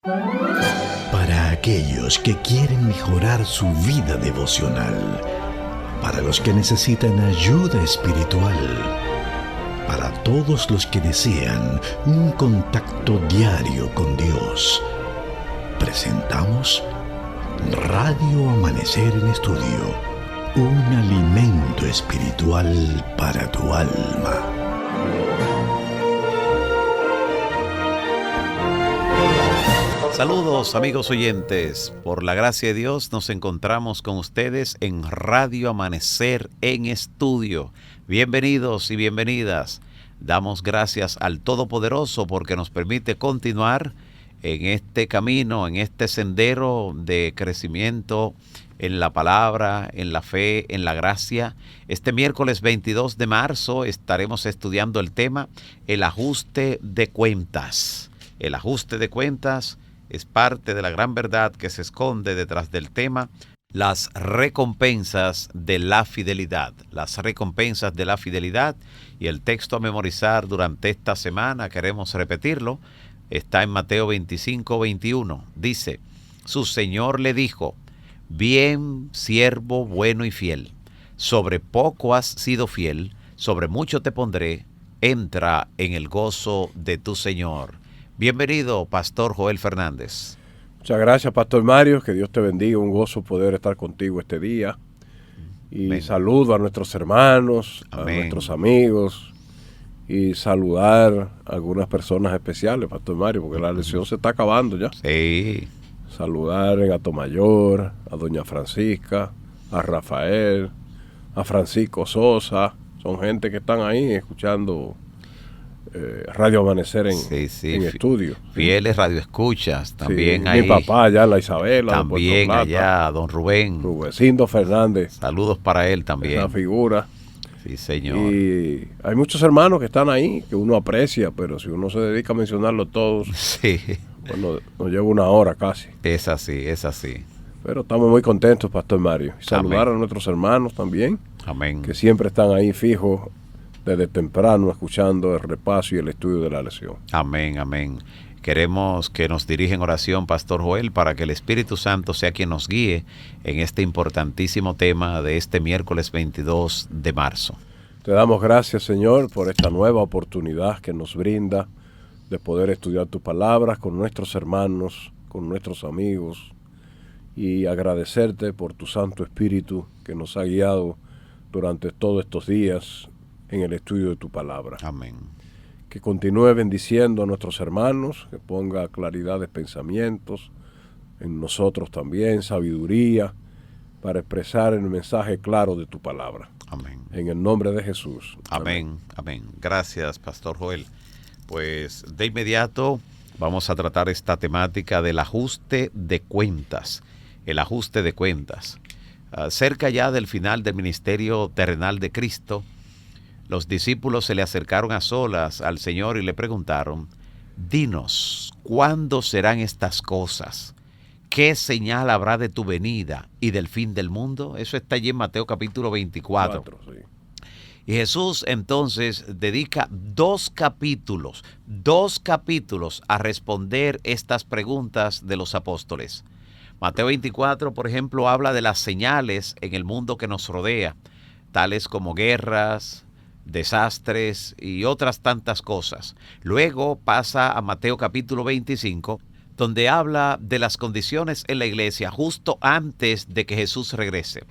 Para aquellos que quieren mejorar su vida devocional, para los que necesitan ayuda espiritual, para todos los que desean un contacto diario con Dios, presentamos Radio Amanecer en Estudio, un alimento espiritual para tu alma. Saludos amigos oyentes, por la gracia de Dios nos encontramos con ustedes en Radio Amanecer en Estudio. Bienvenidos y bienvenidas. Damos gracias al Todopoderoso porque nos permite continuar en este camino, en este sendero de crecimiento en la palabra, en la fe, en la gracia. Este miércoles 22 de marzo estaremos estudiando el tema el ajuste de cuentas. El ajuste de cuentas es parte de la gran verdad que se esconde detrás del tema, las recompensas de la fidelidad. Las recompensas de la fidelidad, y el texto a memorizar durante esta semana, queremos repetirlo, está en Mateo 25:21. Dice, su Señor le dijo, bien, siervo bueno y fiel, sobre poco has sido fiel, sobre mucho te pondré, entra en el gozo de tu Señor. Bienvenido, Pastor Joel Fernández. Muchas gracias, Pastor Mario. Que Dios te bendiga. Un gozo poder estar contigo este día. Y amén. Saludo a nuestros hermanos, amén, a nuestros amigos. Y saludar a algunas personas especiales, Pastor Mario, porque la lección se está acabando ya. Sí. Saludar en Atomayor, a doña Francisca, a Rafael, a Francisco Sosa. Son gente que están ahí escuchando Radio Amanecer en Estudio. Fieles radioescuchas. También ahí. Mi papá allá, la Isabela. También allá, don Rubén. Rubecindo Fernández. Saludos para él también. Una figura. Sí, señor. Y hay muchos hermanos que están ahí, que uno aprecia, pero si uno se dedica a mencionarlos todos, sí, bueno, nos lleva una hora casi. Es así, es así. Pero estamos muy contentos, Pastor Mario. Y saludar amén, a nuestros hermanos también. Amén. Que siempre están ahí fijos desde temprano escuchando el repaso y el estudio de la lección. Amén, amén. Queremos que nos dirija en oración, Pastor Joel, para que el Espíritu Santo sea quien nos guíe en este importantísimo tema de este miércoles 22 de marzo. Te damos gracias, Señor, por esta nueva oportunidad que nos brinda de poder estudiar tu palabra con nuestros hermanos, con nuestros amigos, y agradecerte por tu Santo Espíritu que nos ha guiado durante todos estos días en el estudio de tu palabra. Amén. Que continúe bendiciendo a nuestros hermanos, que ponga claridad de pensamientos en nosotros también, sabiduría, para expresar el mensaje claro de tu palabra. Amén. En el nombre de Jesús. Amén, amén. Gracias, Pastor Joel. Pues de inmediato vamos a tratar esta temática del ajuste de cuentas. El ajuste de cuentas. Cerca ya del final del ministerio terrenal de Cristo, los discípulos se le acercaron a solas al Señor y le preguntaron, dinos, ¿cuándo serán estas cosas? ¿Qué señal habrá de tu venida y del fin del mundo? Eso está allí en Mateo capítulo 24. Sí. Y Jesús entonces dedica dos capítulos a responder estas preguntas de los apóstoles. Mateo 24, por ejemplo, habla de las señales en el mundo que nos rodea, tales como guerras, desastres y otras tantas cosas. Luego pasa a Mateo capítulo 25, donde habla de las condiciones en la iglesia justo antes de que Jesús regrese.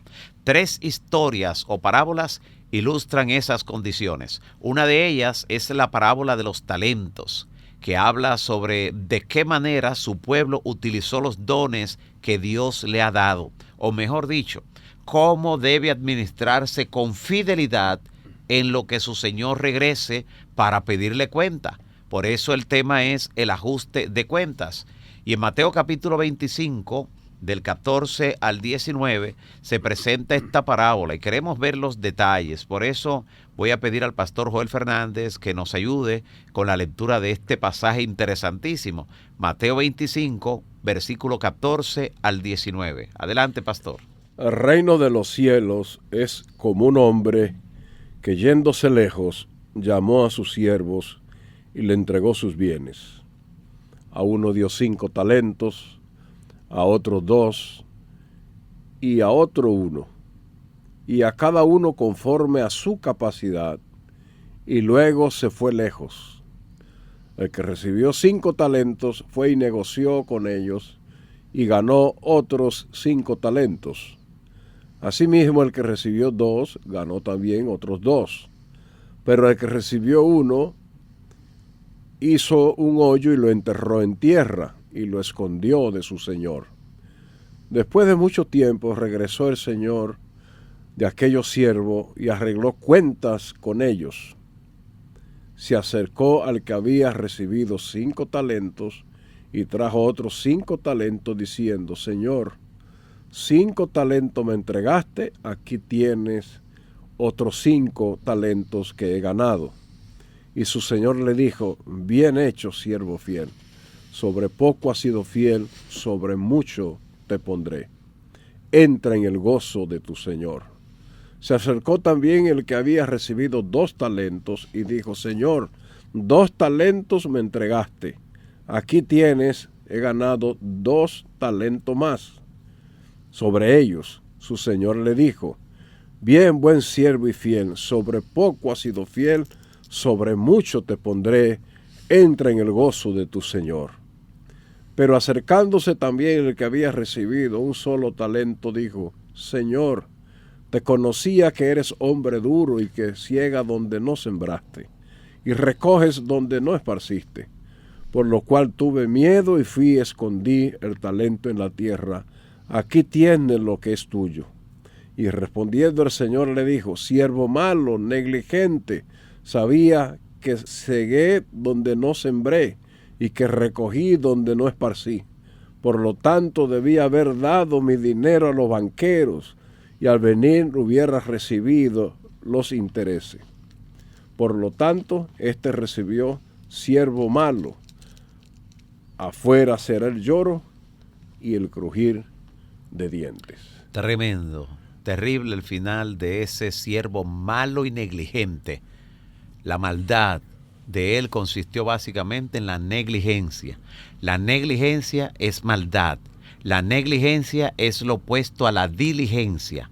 3 historias o parábolas ilustran esas condiciones. Una de ellas es la parábola de los talentos, que habla sobre de qué manera su pueblo utilizó los dones que Dios le ha dado, o mejor dicho, cómo debe administrarse con fidelidad en lo que su Señor regrese para pedirle cuenta. Por eso el tema es el ajuste de cuentas. Y en Mateo capítulo 25, del 14 al 19, se presenta esta parábola y queremos ver los detalles. Por eso voy a pedir al pastor Joel Fernández que nos ayude con la lectura de este pasaje interesantísimo. Mateo 25, versículo 14 al 19. Adelante, pastor. El reino de los cielos es como un hombre que yéndose lejos llamó a sus siervos y le entregó sus bienes. A uno dio 5 talentos, a otro 2, y a otro 1, y a cada uno conforme a su capacidad, y luego se fue lejos. El que recibió 5 talentos fue y negoció con ellos, y ganó otros 5 talentos. Asimismo, el que recibió 2 ganó también otros 2. Pero el que recibió 1 hizo un hoyo y lo enterró en tierra y lo escondió de su señor. Después de mucho tiempo regresó el señor de aquellos siervos y arregló cuentas con ellos. Se acercó al que había recibido 5 talentos y trajo otros 5 talentos diciendo: Señor, 5 talentos me entregaste, aquí tienes otros 5 talentos que he ganado. Y su señor le dijo: bien hecho, siervo fiel, sobre poco has sido fiel, sobre mucho te pondré. Entra en el gozo de tu señor. Se acercó también el que había recibido 2 talentos y dijo: Señor, 2 talentos me entregaste, aquí tienes, he ganado 2 talentos más. Sobre ellos su señor le dijo: bien, buen siervo y fiel, sobre poco has sido fiel, sobre mucho te pondré, entra en el gozo de tu señor. Pero acercándose también el que había recibido un solo talento, dijo: Señor, te conocía que eres hombre duro y que ciega donde no sembraste, y recoges donde no esparciste, por lo cual tuve miedo y fui y escondí el talento en la tierra. Aquí tienes lo que es tuyo. Y respondiendo el Señor le dijo: siervo malo, negligente, sabía que cegué donde no sembré y que recogí donde no esparcí. Por lo tanto debía haber dado mi dinero a los banqueros y al venir hubiera recibido los intereses. Por lo tanto, este recibió siervo malo. Afuera será el lloro y el crujir de dientes. Tremendo, terrible el final de ese siervo malo y negligente. La maldad de él consistió básicamente en la negligencia. La negligencia es maldad. La negligencia es lo opuesto a la diligencia.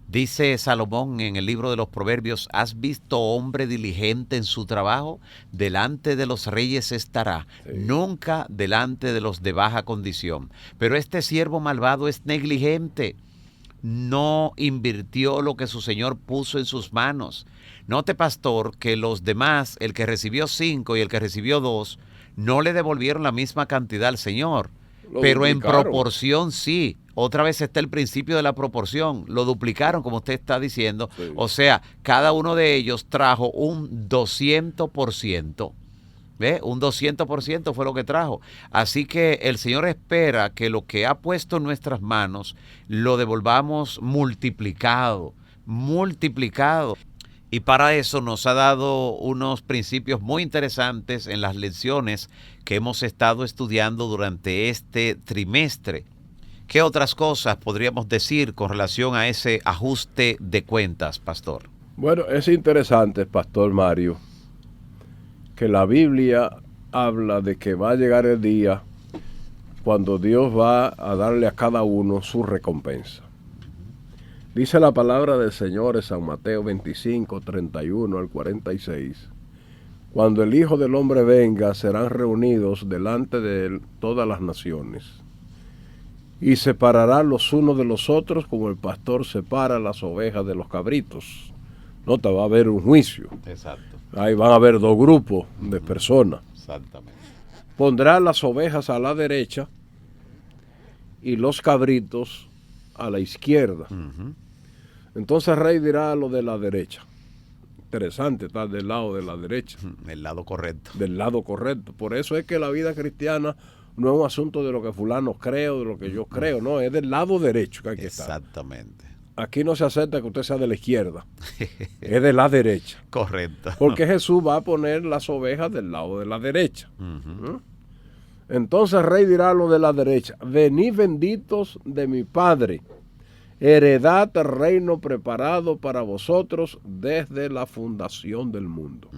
Dice Salomón en el libro de los Proverbios: ¿has visto hombre diligente en su trabajo? Delante de los reyes estará, nunca delante de los de baja condición. Pero este siervo malvado es negligente. No invirtió lo que su señor puso en sus manos. Note, pastor, que los demás, el que recibió 5 y el que recibió 2, no le devolvieron la misma cantidad al señor. Pero en proporción sí. Otra vez está el principio de la proporción. Lo duplicaron, como usted está diciendo. Sí. O sea, cada uno de ellos trajo un 200%. ¿Ve? Un 200% fue lo que trajo. Así que el Señor espera que lo que ha puesto en nuestras manos lo devolvamos multiplicado. Y para eso nos ha dado unos principios muy interesantes en las lecciones que hemos estado estudiando durante este trimestre. ¿Qué otras cosas podríamos decir con relación a ese ajuste de cuentas, pastor? Bueno, es interesante, pastor Mario, que la Biblia habla de que va a llegar el día cuando Dios va a darle a cada uno su recompensa. Dice la palabra del Señor en San Mateo 25, 31 al 46. Cuando el Hijo del Hombre venga, serán reunidos delante de él todas las naciones. Y separará los unos de los otros como el pastor separa las ovejas de los cabritos. Nota, va a haber un juicio. Exacto. Ahí van a haber 2 grupos de personas. Exactamente. Pondrá las ovejas a la derecha y los cabritos a la izquierda. Entonces el rey dirá a lo de la derecha: interesante estar del lado de la derecha. El lado correcto. Del lado correcto. Por eso es que la vida cristiana no es un asunto de lo que fulano cree o de lo que yo creo, no, es del lado derecho que hay que estar. Exactamente. Aquí no se acepta que usted sea de la izquierda, es de la derecha. Correcto. Porque Jesús va a poner las ovejas del lado de la derecha. Entonces el rey dirá a los de la derecha: venid benditos de mi Padre, heredad el reino preparado para vosotros desde la fundación del mundo.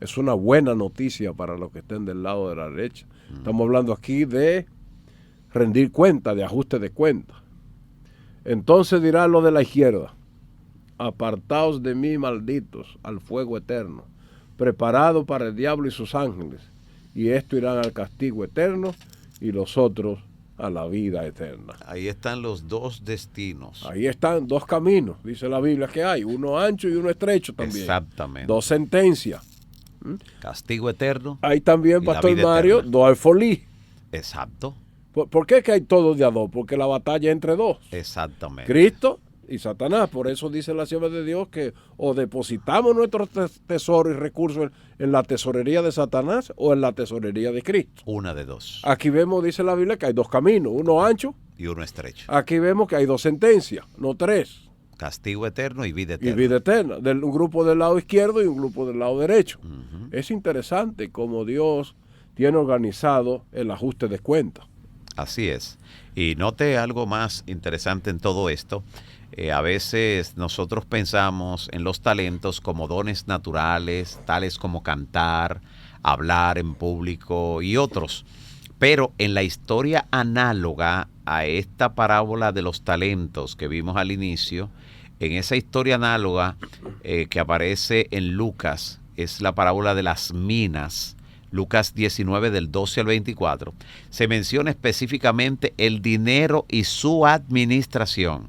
Es una buena noticia para los que estén del lado de la derecha. Estamos hablando aquí de rendir cuenta, de ajuste de cuenta. Entonces dirá lo de la izquierda: apartaos de mí, malditos, al fuego eterno, preparado para el diablo y sus ángeles, y estos irán al castigo eterno y los otros a la vida eterna. Ahí están los dos destinos. Ahí están dos caminos, dice la Biblia que hay, uno ancho y uno estrecho también. Exactamente. Dos sentencias. Castigo eterno. Hay también, y la Pastor vida Mario, eterna. dos alfolí. Exacto. ¿Por qué es que hay todos de a dos? Porque la batalla es entre dos. Exactamente. Cristo y Satanás. Por eso dice la sierva de Dios que o depositamos nuestros tesoros y recursos en la tesorería de Satanás o en la tesorería de Cristo. Una de dos. Aquí vemos, dice la Biblia, que hay dos caminos, uno ancho. Y uno estrecho. Aquí vemos que hay dos sentencias, no tres. Castigo eterno y vida eterna. Y vida eterna. Un grupo del lado izquierdo y un grupo del lado derecho. Es interesante cómo Dios tiene organizado el ajuste de cuentas. Así es. Y note algo más interesante en todo esto. A veces nosotros pensamos en los talentos como dones naturales, tales como cantar, hablar en público y otros. Pero en la historia análoga a esta parábola de los talentos que vimos al inicio, en esa historia análoga que aparece en Lucas, es la parábola de las minas, Lucas 19 del 12 al 24, se menciona específicamente el dinero y su administración.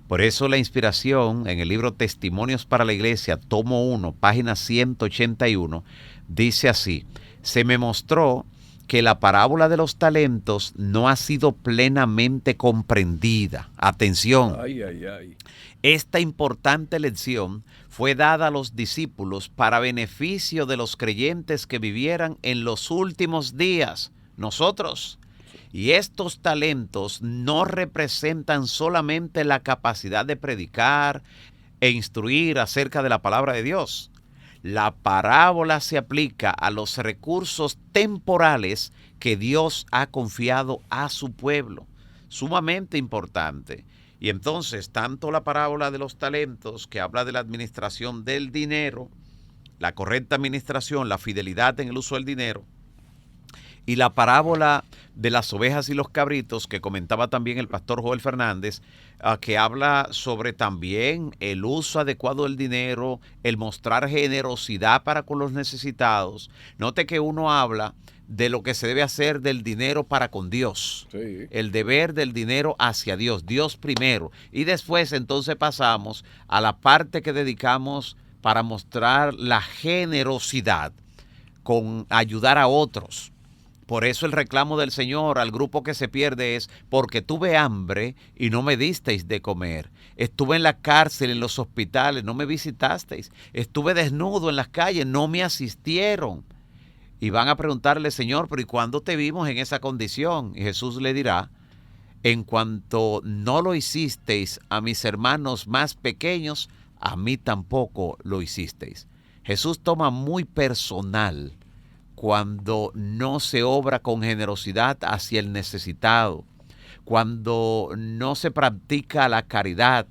Por eso la inspiración en el libro Testimonios para la Iglesia, tomo 1, página 181, dice así: se me mostró que la parábola de los talentos no ha sido plenamente comprendida. Atención. Ay, ay, ay. Esta importante lección fue dada a los discípulos para beneficio de los creyentes que vivieran en los últimos días, nosotros. Y estos talentos no representan solamente la capacidad de predicar e instruir acerca de la palabra de Dios. La parábola se aplica a los recursos temporales que Dios ha confiado a su pueblo. Sumamente importante. Y entonces, tanto la parábola de los talentos, que habla de la administración del dinero, la correcta administración, la fidelidad en el uso del dinero, y la parábola de las ovejas y los cabritos, que comentaba también el pastor Joel Fernández, que habla sobre también el uso adecuado del dinero, el mostrar generosidad para con los necesitados. Note que uno habla de lo que se debe hacer del dinero para con Dios. Sí. El deber del dinero hacia Dios, Dios primero. Y después entonces pasamos a la parte que dedicamos para mostrar la generosidad con ayudar a otros. Por eso el reclamo del Señor al grupo que se pierde es: porque tuve hambre y no me disteis de comer. Estuve en la cárcel, en los hospitales, no me visitasteis. Estuve desnudo en las calles, no me asistieron. Y van a preguntarle: Señor, pero ¿y cuándo te vimos en esa condición? Y Jesús le dirá: en cuanto no lo hicisteis a mis hermanos más pequeños, a mí tampoco lo hicisteis. Jesús toma muy personal cuando no se obra con generosidad hacia el necesitado, cuando no se practica la caridad,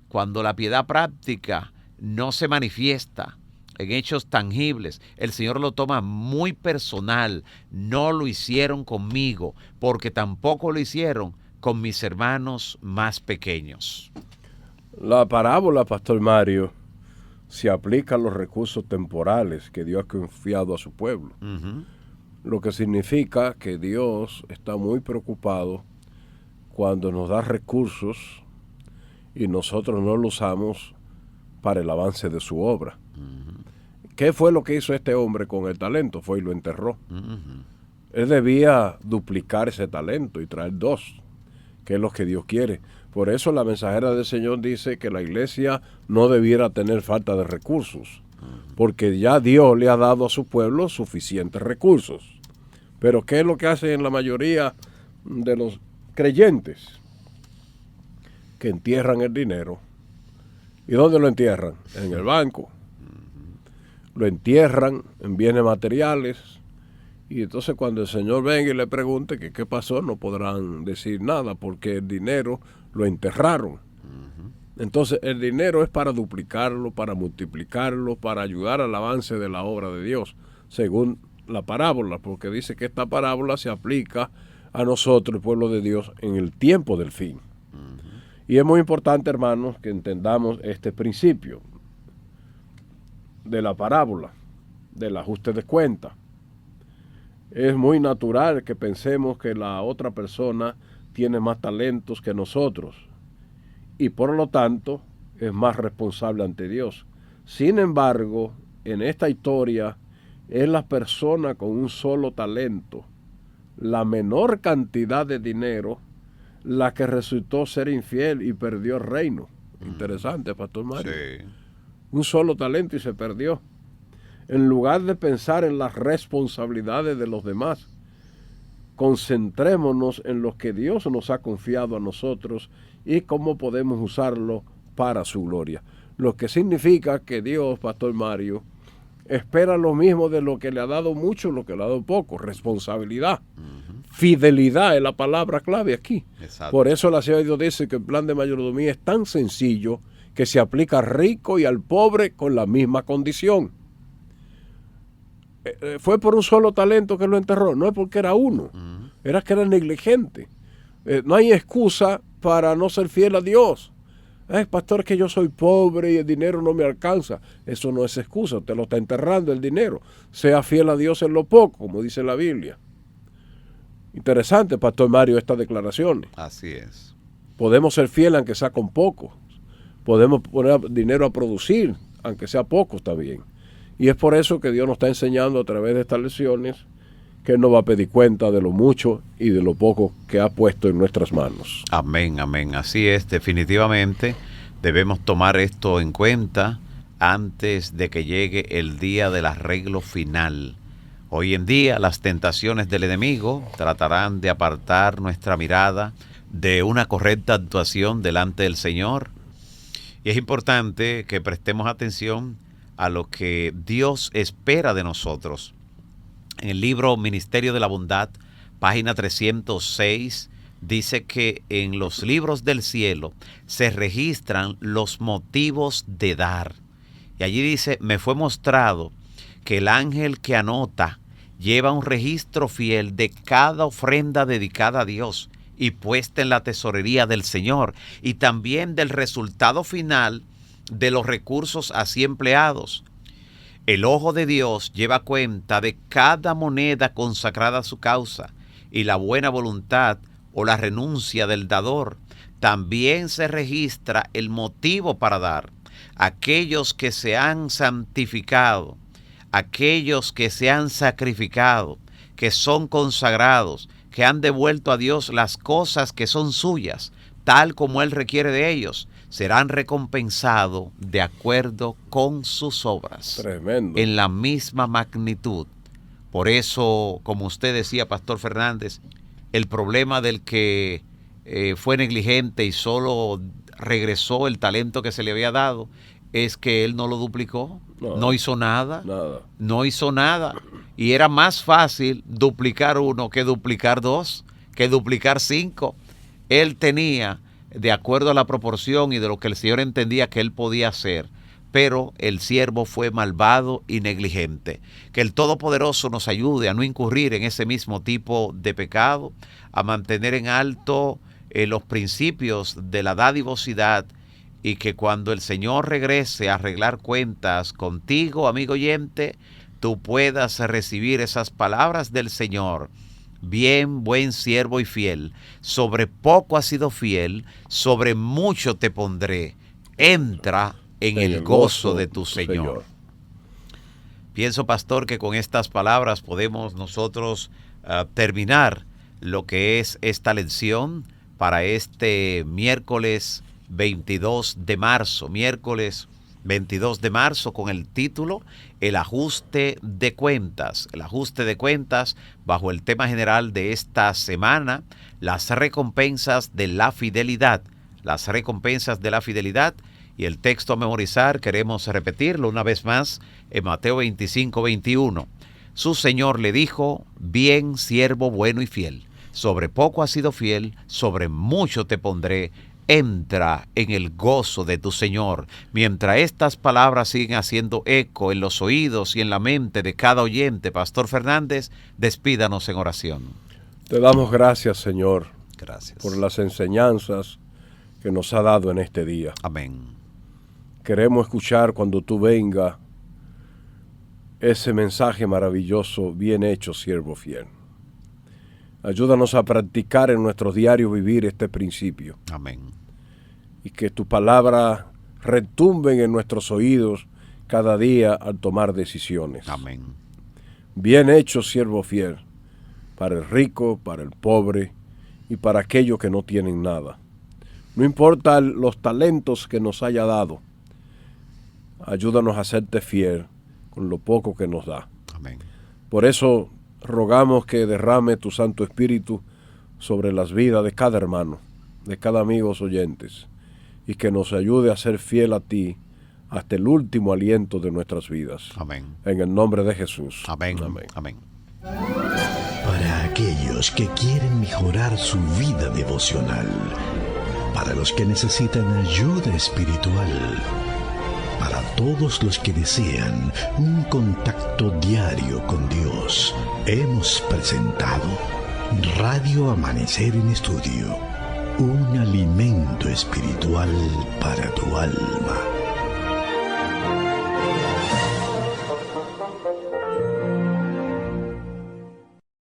cuando la piedad práctica no se manifiesta en hechos tangibles. El Señor lo toma muy personal. No lo hicieron conmigo, porque tampoco lo hicieron con mis hermanos más pequeños. La parábola, Pastor Mario, se aplica a los recursos temporales que Dios ha confiado a su pueblo. Lo que significa que Dios está muy preocupado cuando nos da recursos y nosotros no los usamos para el avance de su obra. ¿Qué fue lo que hizo este hombre con el talento? Fue y lo enterró. Él debía duplicar ese talento y traer dos, que es lo que Dios quiere. Por eso la mensajera del Señor dice que la iglesia no debiera tener falta de recursos, porque ya Dios le ha dado a su pueblo suficientes recursos. Pero ¿qué es lo que hacen la mayoría de los creyentes? Que entierran el dinero. ¿Y dónde lo entierran? En el banco. Lo entierran en bienes materiales Y entonces cuando el Señor venga y le pregunte que qué pasó, no podrán decir nada porque el dinero lo enterraron. Entonces el dinero es para duplicarlo, para multiplicarlo, para ayudar al avance de la obra de Dios, según la parábola, porque dice que esta parábola se aplica a nosotros, el pueblo de Dios, en el tiempo del fin. Y es muy importante, hermanos, que entendamos este principio de la parábola, del ajuste de cuentas. Es muy natural que pensemos que la otra persona tiene más talentos que nosotros y por lo tanto es más responsable ante Dios. Sin embargo, en esta historia es la persona con un solo talento, la menor cantidad de dinero, la que resultó ser infiel y perdió el reino. Interesante, Pastor Mario. Sí. Un solo talento y se perdió. En lugar de pensar en las responsabilidades de los demás, concentrémonos en lo que Dios nos ha confiado a nosotros y cómo podemos usarlo para su gloria. Lo que significa que Dios, Pastor Mario, espera lo mismo de lo que le ha dado mucho, lo que le ha dado poco, responsabilidad. Fidelidad es la palabra clave aquí. Exacto. Por eso la Señora Dios dice que el plan de mayordomía es tan sencillo que se aplica al rico y al pobre con la misma condición. Fue por un solo talento que lo enterró, no es porque era uno, era que era negligente. No hay excusa para no ser fiel a Dios. Pastor, que yo soy pobre y el dinero no me alcanza. Eso no es excusa, usted lo está enterrando el dinero. Sea fiel a Dios en lo poco, como dice la Biblia. Interesante, Pastor Mario, estas declaraciones. Así es. Podemos ser fieles aunque sea con poco. Podemos poner dinero a producir, aunque sea poco, está bien. Y es por eso que Dios nos está enseñando a través de estas lecciones que Él nos va a pedir cuenta de lo mucho y de lo poco que ha puesto en nuestras manos. Amén, amén. Así es, definitivamente debemos tomar esto en cuenta antes de que llegue el día del arreglo final. Hoy en día las tentaciones del enemigo tratarán de apartar nuestra mirada de una correcta actuación delante del Señor. Y es importante que prestemos atención a lo que Dios espera de nosotros. En el libro Ministerio de la Bondad, página 306, dice que en los libros del cielo se registran los motivos de dar. Y allí dice, me fue mostrado que el ángel que anota lleva un registro fiel de cada ofrenda dedicada a Dios y puesta en la tesorería del Señor, y también del resultado final de los recursos así empleados. El ojo de Dios lleva cuenta de cada moneda consagrada a su causa, y la buena voluntad o la renuncia del dador. También se registra el motivo para dar. Aquellos que se han santificado, aquellos que se han sacrificado, que son consagrados, que han devuelto a Dios las cosas que son suyas, tal como Él requiere de ellos, serán recompensados de acuerdo con sus obras. Tremendo. En la misma magnitud. Por eso, como usted decía, Pastor Fernández, el problema del que fue negligente y solo regresó el talento que se le había dado es que él no lo duplicó, no hizo nada, no hizo nada. Y era más fácil duplicar uno que duplicar dos, que duplicar 5. Él tenía, de acuerdo a la proporción y de lo que el Señor entendía que él podía hacer, pero el siervo fue malvado y negligente. Que el Todopoderoso nos ayude a no incurrir en ese mismo tipo de pecado, a mantener en alto los principios de la dadivosidad, y que cuando el Señor regrese a arreglar cuentas contigo, amigo oyente, tú puedas recibir esas palabras del Señor. Bien, buen siervo y fiel, sobre poco has sido fiel, sobre mucho te pondré. Entra en el gozo de tu Señor. Pienso, pastor, que con estas palabras podemos nosotros terminar lo que es esta lección para este miércoles 22 de marzo, miércoles 22 de marzo, con el título El ajuste de cuentas. El ajuste de cuentas bajo el tema general de esta semana, las recompensas de la fidelidad. Las recompensas de la fidelidad. Y el texto a memorizar, queremos repetirlo una vez más, en Mateo 25, 21. Su señor le dijo: bien, siervo bueno y fiel. Sobre poco has sido fiel, sobre mucho te pondré. Entra en el gozo de tu Señor. Mientras estas palabras siguen haciendo eco en los oídos y en la mente de cada oyente, Pastor Fernández, despídanos en oración. Te damos gracias, Señor, Gracias. por las enseñanzas que nos ha dado en este día. Amén. Queremos escuchar cuando tú vengas ese mensaje maravilloso: bien hecho, siervo fiel. Ayúdanos a practicar en nuestros diarios vivir este principio. Amén. Y que tu palabra retumben en nuestros oídos cada día al tomar decisiones. Amén. Bien hecho, siervo fiel, para el rico, para el pobre y para aquellos que no tienen nada. No importa los talentos que nos haya dado, ayúdanos a serte fiel con lo poco que nos da. Amén. Por eso rogamos que derrame tu Santo Espíritu sobre las vidas de cada hermano, de cada amigo oyentes, y que nos ayude a ser fiel a ti hasta el último aliento de nuestras vidas. Amén. En el nombre de Jesús. Amén. Amén. Amén. Para aquellos que quieren mejorar su vida devocional, para los que necesitan ayuda espiritual, para todos los que desean un contacto diario con Dios, hemos presentado Radio Amanecer en Estudio, un alimento espiritual para tu alma.